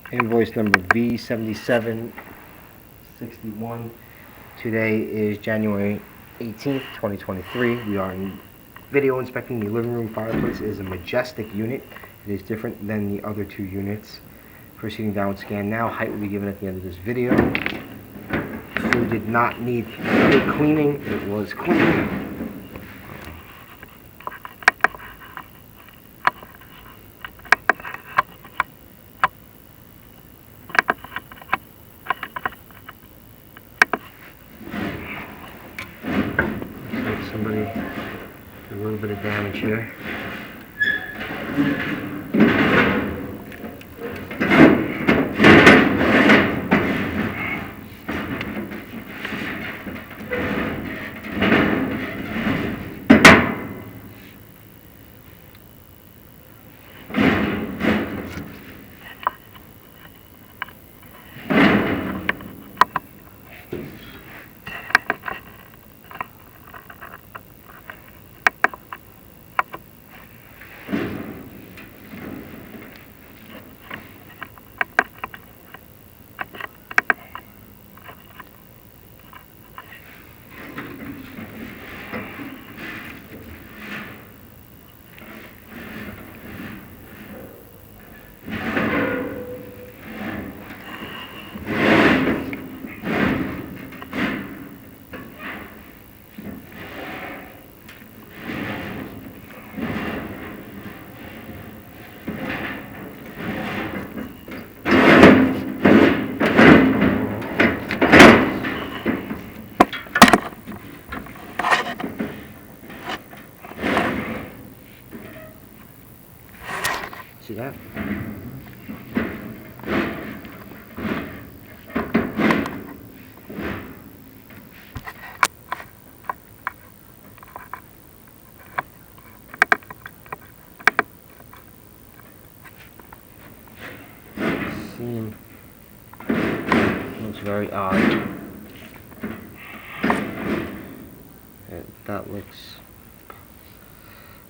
Invoice number V7764. Today is January 18th, 2023. We are video inspecting the living room fireplace. It is a majestic unit. It is different than the other two units. Proceeding down with scan now. Height will be given at the end of this video. It did not need any cleaning. It was clean. Somebody did a little bit of damage here. See that? Seam looks very odd. That looks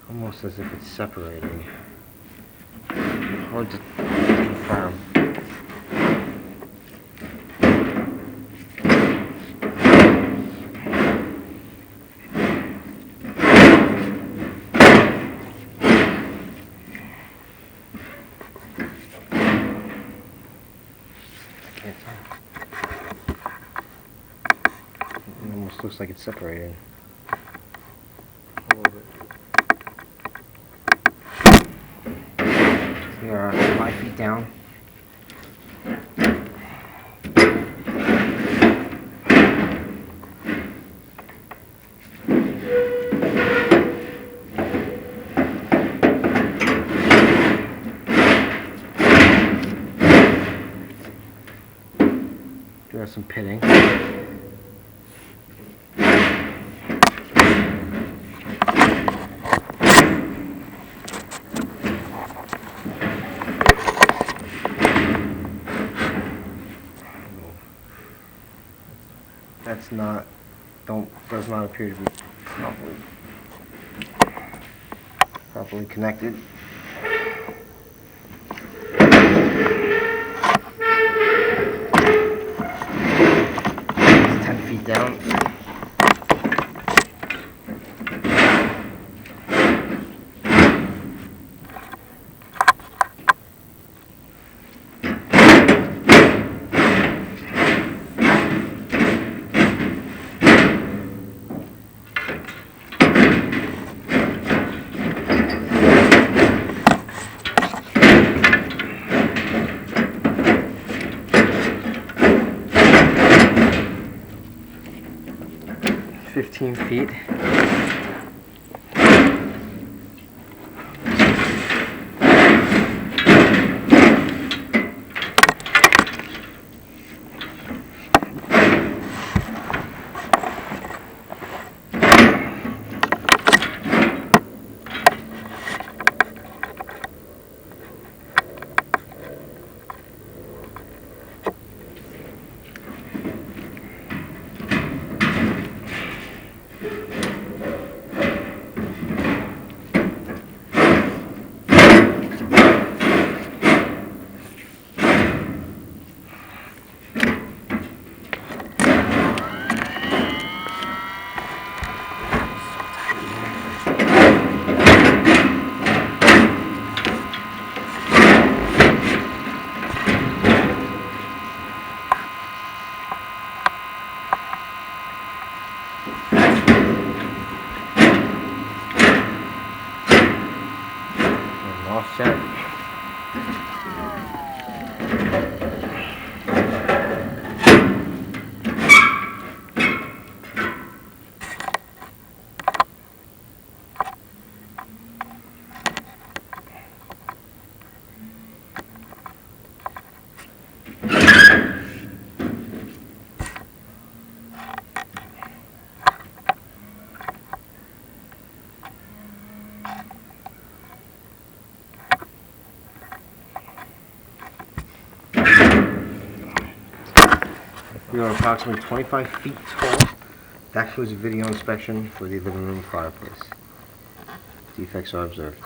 almost as if it's separating. Hard to confirm. Can't tell. It almost looks like it's separating. A little bit. We are 5 feet down. There are some pitting. That's not, does not appear to be properly connected. It's 10 feet down. $15 feet. We are approximately 25 feet tall. That concludes the video inspection for the living room fireplace. Defects are observed.